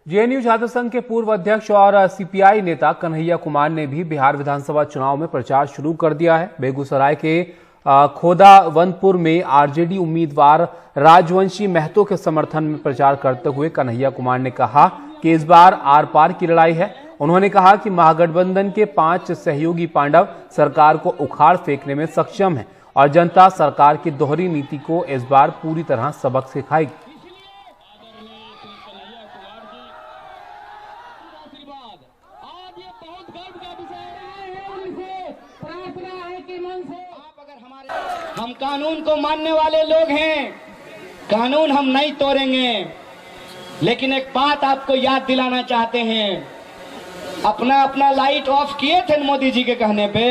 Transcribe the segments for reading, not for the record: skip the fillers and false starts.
JNU छात्र संघ के पूर्व अध्यक्ष और सीपीआई नेता कन्हैया कुमार ने भी बिहार विधानसभा चुनाव में प्रचार शुरू कर दिया है। बेगूसराय के खोदावंतपुर में आरजेडी उम्मीदवार राजवंशी महतो के समर्थन में प्रचार करते हुए कन्हैया कुमार ने कहा कि इस बार आर पार की लड़ाई है। उन्होंने कहा कि महागठबंधन के 5 सहयोगी पांडव सरकार को उखाड़ फेंकने में सक्षम है और जनता सरकार की दोहरी नीति को इस बार पूरी तरह सबक सिखाएगी। हम कानून को मानने वाले लोग हैं, कानून हम नहीं तोड़ेंगे। लेकिन एक बात आपको याद दिलाना चाहते हैं, अपना अपना लाइट ऑफ किए थे मोदी जी के कहने पे,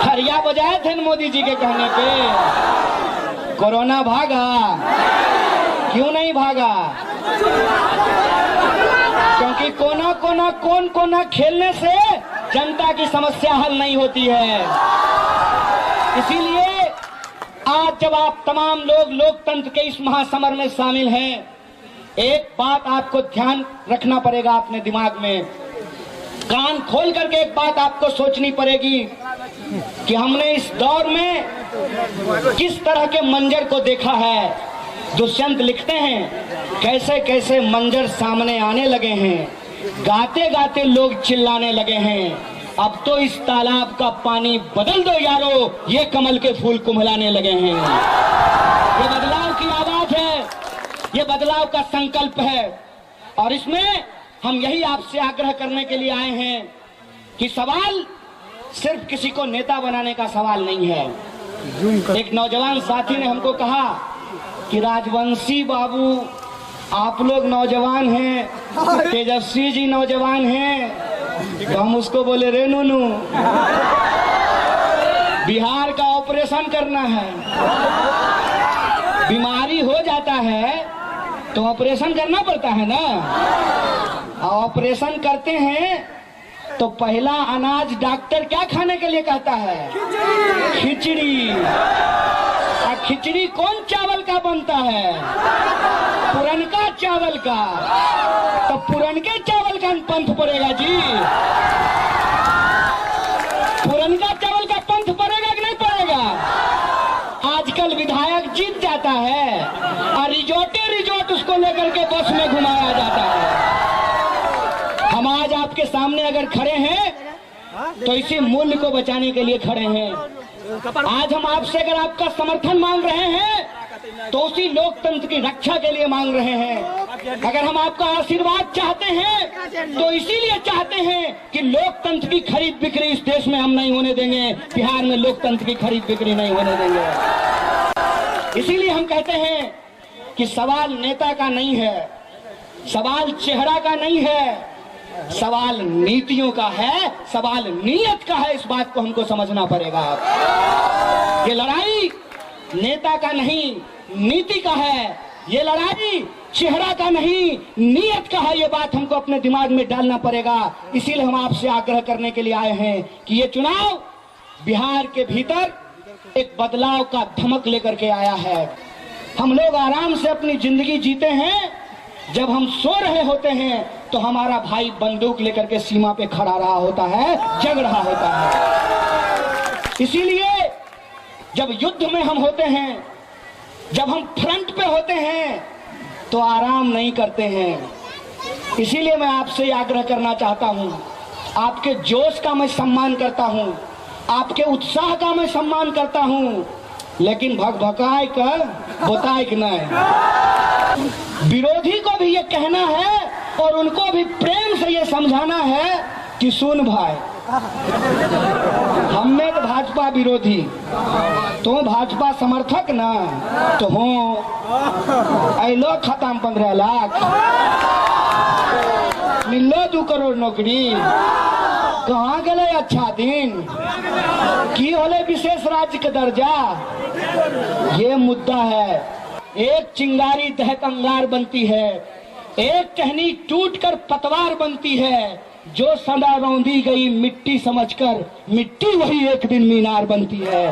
हरिया बजाए थे मोदी जी के कहने पे। कोरोना भागा, क्यों नहीं भागा? क्योंकि कौन कोना खेलने से जनता की समस्या हल नहीं होती है। इसीलिए आज जब आप तमाम लोग लोकतंत्र के इस महासमर में शामिल हैं, एक बात आपको ध्यान रखना पड़ेगा अपने दिमाग में, कान खोल करके एक बात आपको सोचनी पड़ेगी कि हमने इस दौर में किस तरह के मंजर को देखा है। दुष्यंत लिखते हैं कैसे कैसे मंजर सामने आने लगे हैं, गाते गाते लोग चिल्लाने लगे हैं। अब तो इस तालाब का पानी बदल दो यारो, ये कमल के फूल कुम्हलाने लगे हैं। ये बदलाव की आवाज है, ये बदलाव का संकल्प है। और इसमें हम यही आपसे आग्रह करने के लिए आए हैं कि सवाल सिर्फ किसी को नेता बनाने का सवाल नहीं है। एक नौजवान साथी ने हमको कहा कि राजवंशी बाबू आप लोग नौजवान हैं, तेजस्वी जी नौजवान हैं, तो हम उसको बोले रे नूनू, बिहार का ऑपरेशन करना है, बीमारी हो जाता है तो ऑपरेशन करना पड़ता है ना। ऑपरेशन करते हैं तो पहला अनाज डॉक्टर क्या खाने के लिए कहता है? खिचड़ी। और खिचड़ी कौन चावल का बनता है? पुरनका चावल का। तो पुरनके चावल का पंथ पड़ेगा जी, पुरनका चावल का पंथ पड़ेगा कि नहीं पड़ेगा? आजकल विधायक जीत जाता है और रिजोर्ट उसको लेकर के बस में घुमाया जाता है। हम आज आपके सामने अगर खड़े हैं तो इसी मूल्य को बचाने के लिए खड़े हैं। आज हम आपसे अगर आपका समर्थन मांग रहे हैं तो उसी लोकतंत्र की रक्षा के लिए मांग रहे हैं। अगर हम आपका आशीर्वाद चाहते हैं तो इसीलिए चाहते हैं कि लोकतंत्र की खरीद बिक्री इस देश में हम नहीं होने देंगे, बिहार में लोकतंत्र की खरीद बिक्री नहीं होने देंगे। इसीलिए हम कहते हैं कि सवाल नेता का नहीं है, सवाल चेहरा का नहीं है, सवाल नीतियों का है, सवाल नीयत का है। इस बात को हमको समझना पड़ेगा। ये लड़ाई नेता का नहीं, नीति का है। ये लड़ाई चेहरा का नहीं, नीयत का है। ये बात हमको अपने दिमाग में डालना पड़ेगा। इसीलिए हम आपसे आग्रह करने के लिए आए हैं कि ये चुनाव बिहार के भीतर एक बदलाव का धमक लेकर के आया है। हम लोग आराम से अपनी जिंदगी जीते हैं, जब हम सो रहे होते हैं तो हमारा भाई बंदूक लेकर के सीमा पे खड़ा रहा होता है, जग रहा होता है। इसीलिए जब युद्ध में हम होते हैं, जब हम फ्रंट पे होते हैं तो आराम नहीं करते हैं। इसीलिए मैं आपसे आग्रह करना चाहता हूं, आपके जोश का मैं सम्मान करता हूं, आपके उत्साह का मैं सम्मान करता हूं, लेकिन भगभकाए कर बताए कि नहीं। विरोधी को भी ये कहना है और उनको भी प्रेम से ये समझाना है कि सुन भाई, हमने तो भाजपा विरोधी, तो भाजपा समर्थक ना, तो हो ऐलो खत्म 15 लाख, मिलो 2 करोड़ नौकरी, कहाँ गए अच्छा दिन, की होले विशेष राज्य के दर्जा। ये मुद्दा है। एक चिंगारी दहक अंगार बनती है, एक टहनी टूटकर पतवार बनती है, जो सदा रौंदी गई मिट्टी समझकर, मिट्टी वही एक दिन मीनार बनती है।